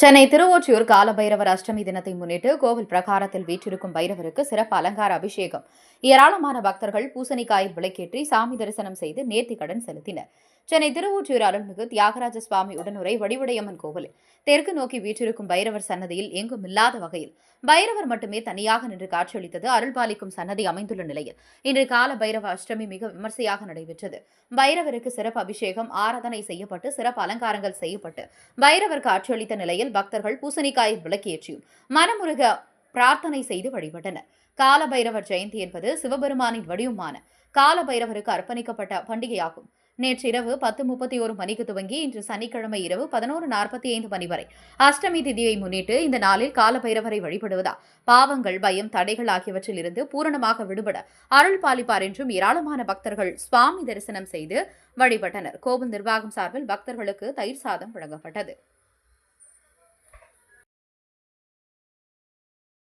சென்னை திருவொற்றியூர் காலபைரவர் அஷ்டமி தினத்தை முன்னிட்டு கோவில் பிரகாரத்தில் வீற்றிருக்கும் பைரவருக்கு சிறப்பு அலங்கார அபிஷேகம். ஏராளமான பக்தர்கள் பூசணிக்காயில் விளக்கேற்றி சாமி தரிசனம் செய்து நேர்த்திக்கடன் செலுத்தினர். சென்னை திருவொற்றியூர் அருள்மிகு தியாகராஜ சுவாமி உடனுரை வடிவுடையம்மன் கோவிலில் தெற்கு நோக்கி வீற்றிருக்கும் பைரவர் சன்னதியில் எங்கும் இல்லாத வகையில் பைரவர் மட்டுமே தனியாக நின்று காட்சியளித்தது. அருள்பாலிக்கும் சன்னதி அமைந்துள்ள நிலையில் இன்று கால பைரவ அஷ்டமி மிக விமர்சையாக நடைபெற்றது. பைரவருக்கு சிறப்பு அபிஷேகம், ஆராதனை செய்யப்பட்டு சிறப்பு அலங்காரங்கள் செய்யப்பட்டு பைரவர் காட்சியளித்த நிலையில் பக்தர்கள் பூசணிக்காயில் விளக்கேற்றியும் மனமுருக பிரார்த்தனை செய்து வழிபட்டனர். கால பைரவர் ஜெயந்தி என்பது சிவபெருமானின் வடிவமான கால பைரவருக்கு அர்ப்பணிக்கப்பட்ட பண்டிகையாகும். நேற்றிரவு 10:31 மணிக்கு துவங்கி இன்று சனிக்கிழமை இரவு 11:45 மணி வரை அஷ்டமி திதியை முன்னிட்டு இந்த நாளில் கால பைரவரை வழிபடுவதால் பாவங்கள், பயம், தடைகள் ஆகியவற்றில் இருந்து பூரணமாக விடுபட அருள் பாலிப்பார் என்றும் ஏராளமான பக்தர்கள் சுவாமி தரிசனம் செய்து வழிபட்டனர். கோவில் நிர்வாகம் சார்பில் பக்தர்களுக்கு தயிர் சாதம் வழங்கப்பட்டது.